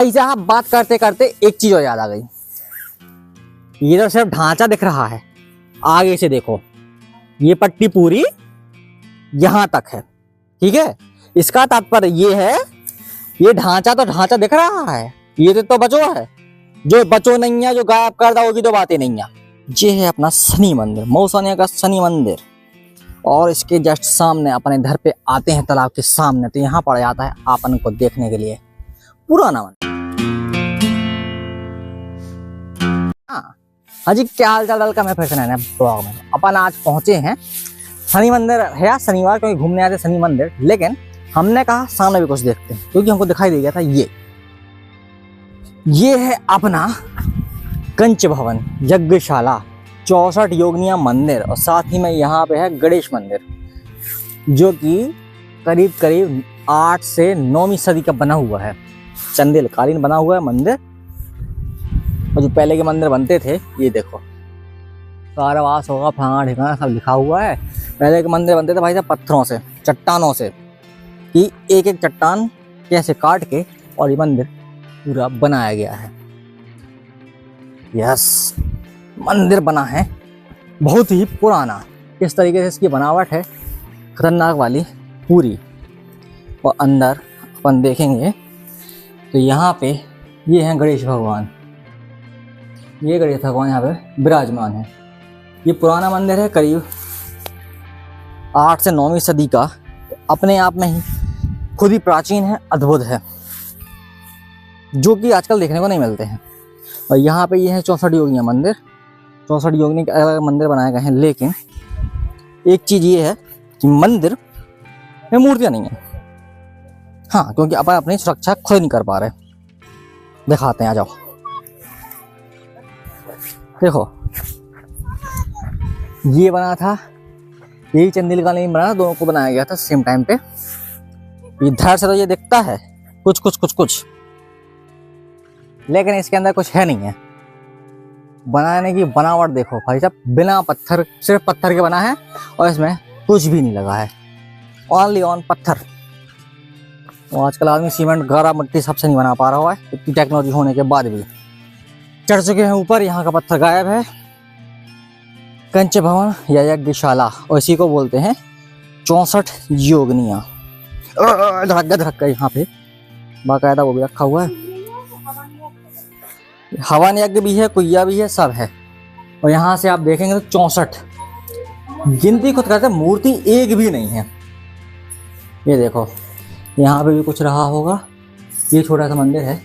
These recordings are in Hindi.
ऐसा आप बात करते करते एक चीज और याद आ गई। ये तो सिर्फ ढांचा दिख रहा है, आगे से देखो ये पट्टी पूरी यहां तक है, ठीक है। इसका तात्पर्य ये है, ये ढांचा तो ढांचा दिख रहा है, ये तो बचो है, जो बचो नहीं है, जो गायब कर दो होगी तो बातें नहीं है। ये है अपना शनि मंदिर, मौसानिया का शनि मंदिर। और इसके जस्ट सामने अपने घर पे आते हैं तालाब के सामने, तो यहाँ पड़ जाता है अपन को देखने के लिए पुराना मंदिर। हाँ जी, क्या हाल चाल का मैं फिर से नया ब्लॉग में अपन आज पहुंचे हैं शनि मंदिर है, या शनिवार क्योंकि घूमने आए थे शनि मंदिर, लेकिन हमने कहा सामने भी कुछ देखते हैं क्योंकि हमको दिखाई दे गया था ये है अपना कंच भवन यज्ञशाला 64 योगिनिया मंदिर। और साथ ही में यहाँ पे है गणेश मंदिर, जो कि करीब करीब 8 से 9वीं सदी का बना हुआ है, चंदेल कालीन बना हुआ है मंदिर। और जो पहले के मंदिर बनते थे, ये देखो कारवास होगा, फलाना ठिकाना सब लिखा हुआ है। पहले के मंदिर बनते थे भाई साहब पत्थरों से, चट्टानों से, कि एक एक चट्टान कैसे काट के और ये मंदिर पूरा बनाया गया है। यस, मंदिर बना है बहुत ही पुराना। इस तरीके से इसकी बनावट है खतरनाक वाली पूरी। और अंदर अपन देखेंगे तो यहाँ पे ये हैं गणेश भगवान, ये गणेश भगवान यहाँ पे विराजमान है। ये पुराना मंदिर है, करीब 8 से 9वीं सदी का, तो अपने आप में ही खुद ही प्राचीन है, अद्भुत है, जो कि आजकल देखने को नहीं मिलते हैं। और यहाँ पे ये है 64 योगिनिया मंदिर। 64 योगिनी के अलग अलग मंदिर बनाए गए हैं, लेकिन एक चीज ये है कि मंदिर में मूर्तियां नहीं है। हाँ, क्योंकि अपन अपनी सुरक्षा खुद नहीं कर पा रहे। दिखाते हैं, आ जाओ। देखो ये बना था, यही चंदेल का नहीं बना, दोनों को बनाया गया था सेम टाइम पे। इधर से तो ये दिखता है कुछ, लेकिन इसके अंदर कुछ है नहीं है। बनाने की बनावट देखो भाई साहब, बिना पत्थर, सिर्फ पत्थर के बना है और इसमें कुछ भी नहीं लगा है, ओनली ऑन पत्थर। तो आजकल आदमी सीमेंट, गारा, मिट्टी सबसे नहीं बना पा रहा है, इतनी टेक्नोलॉजी होने के बाद भी। चढ़ चुके हैं ऊपर, यहाँ का पत्थर गायब है। कंच भवन या यज्ञशाला, और इसी को बोलते हैं 64 योगिनिया। धड़क यहाँ पे बाकायदा वो भी रखा हुआ है, हवन यज्ञ भी है, कुइया भी है, सब है। और यहाँ से आप देखेंगे तो 64 गिनती खुद करते, मूर्ति एक भी नहीं है। ये देखो यहाँ पे भी कुछ रहा होगा, ये छोटा सा मंदिर है,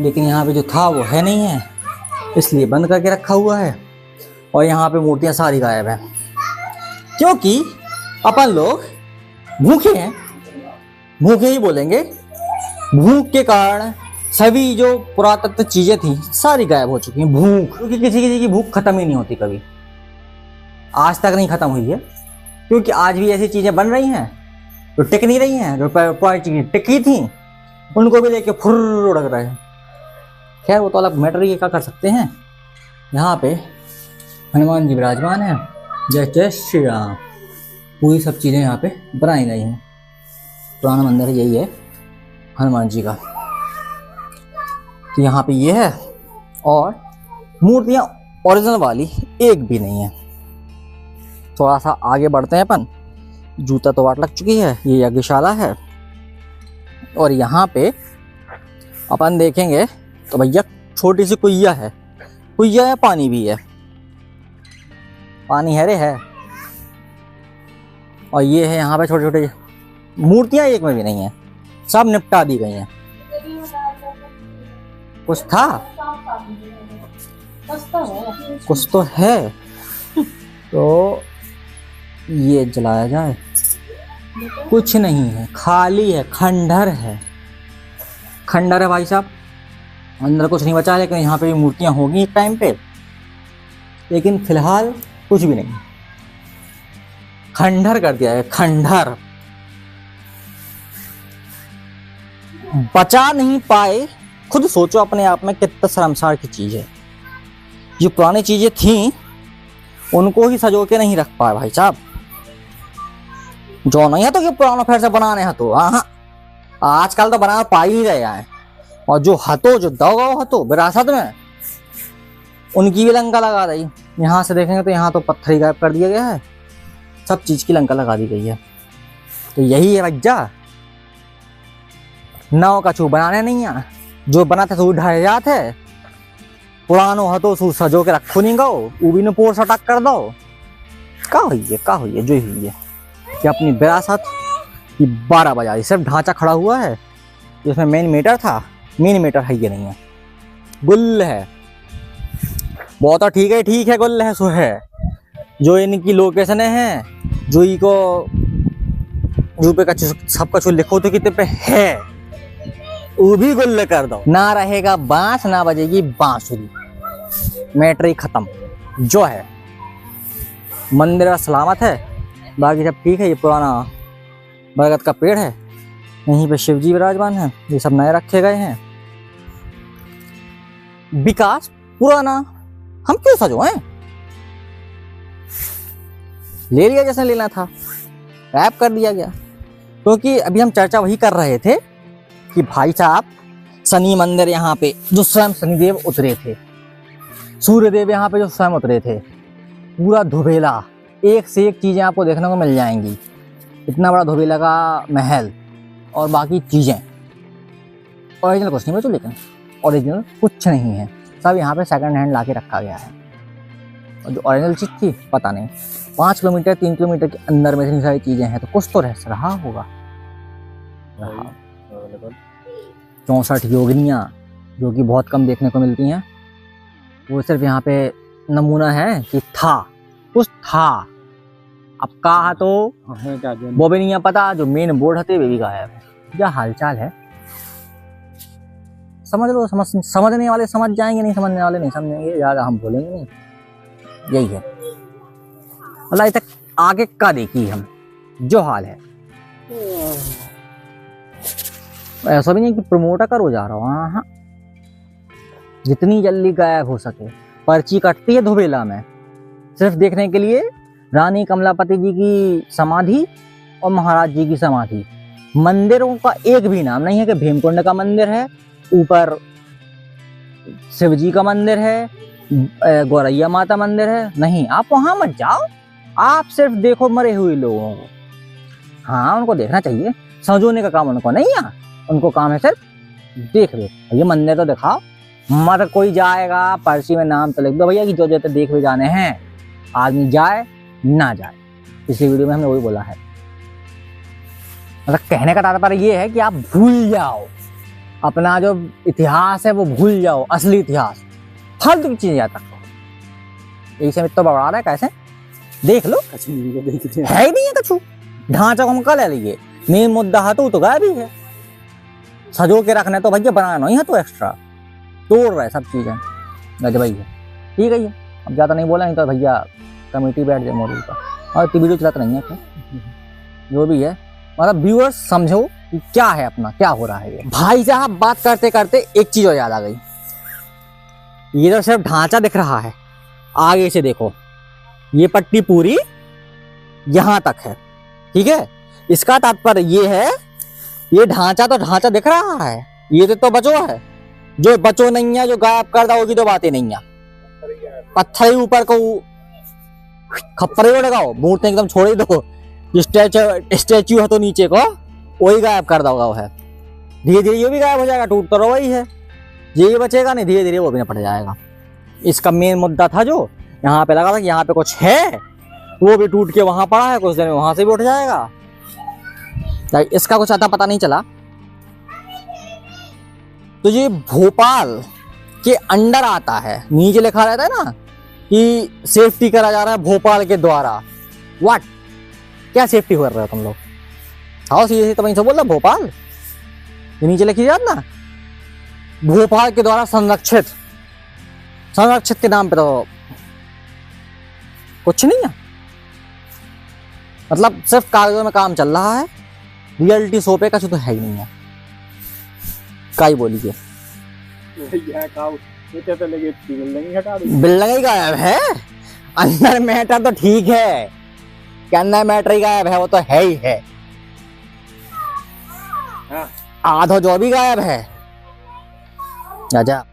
लेकिन यहाँ पे जो था वो है नहीं है, इसलिए बंद करके रखा हुआ है। और यहाँ पे मूर्तियाँ सारी गायब हैं, क्योंकि अपन लोग भूखे हैं, भूखे ही बोलेंगे। भूख के कारण सभी जो पुरातत्व चीजें थी सारी गायब हो चुकी हैं। भूख, क्योंकि किसी की भूख खत्म ही नहीं होती, कभी आज तक नहीं खत्म हुई है, क्योंकि आज भी ऐसी चीजें बन रही हैं जो टिक नहीं रही हैं, जो पुरानी चीजें टिकी थी उनको भी लेके फुर उड़ रहे हैं। खैर वो तो अलग मैटर ही, क्या कर सकते हैं। यहाँ पे हनुमान जी विराजमान है, जय जय श्री राम। पूरी सब चीजें यहाँ पे बनाई गई हैं। पुराना मंदिर यही है हनुमान जी का। तो यहाँ पे ये है, और मूर्तियाँ ओरिजिनल वाली एक भी नहीं है। थोड़ा सा आगे बढ़ते हैं अपन, जूता तो वाट लग चुकी है, ये यज्ञशाला है। और यहाँ पे अपन देखेंगे तो भैया छोटी सी कुइया है, कुइया है, पानी भी है, पानी है रे है। और ये है यहाँ पे छोटे छोटे मूर्तियाँ, एक में भी नहीं है, सब निपटा दी गई हैं। कुछ था, कुछ तो है, तो ये जलाया जाए। कुछ नहीं है, खाली है, खंडहर है, खंडहर है भाई साहब, अंदर कुछ नहीं बचा। लेकिन यहाँ पे भी मूर्तियां होगी एक टाइम पे, लेकिन फिलहाल कुछ भी नहीं, खंडहर कर दिया है, खंडहर। बचा नहीं पाए, खुद सोचो अपने आप में कितना शर्मसार की चीज है। जो पुरानी चीजें थी उनको ही सजो के नहीं रख पाए भाई साहब। जो नहीं है तो कि पुराना फिर से बनाने हैं, तो हाँ आजकल तो बना पा ही नहीं रहे हैं। और जो हतो जो दगाओ हतो विरासत में, उनकी भी लंका लगा दी। यहाँ से देखेंगे तो यहाँ तो पत्थर ही गायब कर दिया गया है, सब चीज की लंका लगा दी गई है। तो यही है भज्जा, नाव कछु बनाने नहीं है, जो बना था तो ढाई जात है, पुरानो हतो सू सजो के रखो नहीं गो, वो भी न पोर सटक कर दो। का हुई है जो हुई है कि अपनी विरासत की 12 बजा दी। सिर्फ ढांचा खड़ा हुआ है, जिसमें मेन मीटर था, मेन मीटर है ये नहीं है, गुल है। बहुत ठीक है गुल है सो है। जो इनकी लोकेशन है, जो इको जो पे कछु सब कछु लिखो तो कितने पे है, वो भी गुल कर दो। ना रहेगा बांस, ना बजेगी बांसुरी, मैटर ही खत्म। जो है मंदिर सलामत है, बाकी सब ठीक है। ये पुराना बरगद का पेड़ है, यहीं पे शिव जी विराजमान है, ये सब नए रखे गए हैं। विकास पुराना, हम क्यों सजो हैं, ले लिया जैसे लेना था, रैप कर दिया गया। क्योंकि अभी हम चर्चा वही कर रहे थे कि भाई साहब शनि मंदिर यहाँ पे जो स्वयं शनिदेव उतरे थे, सूर्यदेव यहाँ पे जो स्वयं उतरे थे, पूरा धुबेला, एक से एक चीजें आपको देखने को मिल जाएंगी। इतना बड़ा धुबेला का महल और बाकी चीजें, ओरिजिनल कुछ नहीं बचो, लेकिन ओरिजिनल कुछ नहीं है, सब यहाँ पे सेकंड हैंड लाके रखा गया है। और जो ओरिजिनल चीज थी पता नहीं, 5 किलोमीटर 3 किलोमीटर के अंदर में इतनी सारी चीजें हैं, तो कुछ तो रह रहा होगा। 64 योगिनियाँ जो कि बहुत कम देखने को मिलती हैं, वो सिर्फ यहाँ पे नमूना है कि था, कुछ था। अब कहा तो वो भी नहीं पता, जो मेन बोर्ड हते वे भी गायब है। क्या हालचाल है, समझ लो, समझने वाले समझ जाएंगे, नहीं समझने वाले नहीं समझेंगे, ज्यादा हम बोलेंगे नहीं। यही है, अल्लाह तक आगे का देखी हम जो हाल है। ऐसा भी नहीं कि प्रमोटर करो जा रहा हूँ, हाँ, जितनी जल्दी गायब हो सके। पर्ची कटती है धुबेला में सिर्फ देखने के लिए रानी कमलापति जी की समाधि और महाराज जी की समाधि। मंदिरों का एक भी नाम नहीं है कि भीमकुंड का मंदिर है, ऊपर शिव जी का मंदिर है, गौरैया माता मंदिर है, नहीं। आप वहां मत जाओ, आप सिर्फ देखो मरे हुए लोगों को। हाँ, उनको देखना चाहिए, संजोने का काम उनको नहीं है, उनको काम है सिर्फ देख लो। ये मंदिर तो दिखाओ, मत कोई जाएगा पर्ची में नाम तो लिख दो भैया कि जो जो देख भी जाने हैं, आदमी जाए ना जाए। पिछली वीडियो में हमने वही बोला है। मतलब कहने का तात्पर्य ये है कि आप भूल जाओ अपना जो इतिहास है, वो भूल जाओ, असली इतिहास, फालतू की चीजें याद रखो। यही तो बढ़ा रहा है, कैसे देख लो, है ही नहीं है कछु। ढांचा को हम कल ले लिए, मेन मुद्दा है तो गायब ही है। सजो के रखना है तो भैया बनाना नहीं है, तो एक्स्ट्रा तोड़ रहा है सब चीजें। भैया ठीक है, अब ज्यादा नहीं बोला, नहीं तो भैया कमेटी बैठ जाए मोदी का। और वीडियो चलाता नहीं है, तो जो भी है, मतलब व्यूअर्स समझो कि क्या है अपना, क्या हो रहा है। ये भाई साहब बात करते करते एक चीज और याद आ गई। ये तो सिर्फ ढांचा दिख रहा है, आगे से देखो, ये पट्टी पूरी यहां तक है, ठीक है। इसका तात्पर्य ये है, ये ढांचा तो ढांचा दिख रहा है, ये तो बचो है। जो बचो नहीं है, जो गायब कर दो, होगी तो बातें नहीं है। पत्थर ही ऊपर को खप्पर ही लगाओ, मूर्ति एकदम छोड़ ही दो। स्टैचू है तो नीचे को वही गायब कर दोगा, वो है। धीरे धीरे ये भी गायब हो जाएगा, टूट तो वही है, ये बचेगा नहीं, धीरे धीरे वो भी निपट जाएगा। इसका मेन मुद्दा था जो यहाँ पे लगा था कि यहाँ पे कुछ है, वो भी टूट के वहां पड़ा है, कुछ दिन में वहां से भी उठ जाएगा। इसका कुछ आता पता नहीं चला। तो ये भोपाल के अंडर आता है, नीचे लिखा रहता है ना कि सेफ्टी करा जा रहा है भोपाल के द्वारा। व्हाट, क्या सेफ्टी कर रहे हो तुम लोग? आओ सीधे, तो वहीं से बोल रहा भोपाल, ये नीचे लिखी जात ना, भोपाल के द्वारा संरक्षित। संरक्षित के नाम पे तो कुछ नहीं है, मतलब सिर्फ कागजों में काम चल रहा है, रियलिटी शो पे कुछ तो है ही नहीं है। का ही बोलिए, बिल्डिंग ही गायब है, अंदर मैटर तो ठीक है, कि अंदर मैटर ही गायब है, वो तो है ही है। आधो जो भी गायब है, आजा।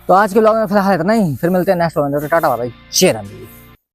तो आज के ब्लॉग में फिलहाल इतना ही, फिर मिलते हैं नेक्स्ट ब्लॉग में। टाटा भाई, शेयर है।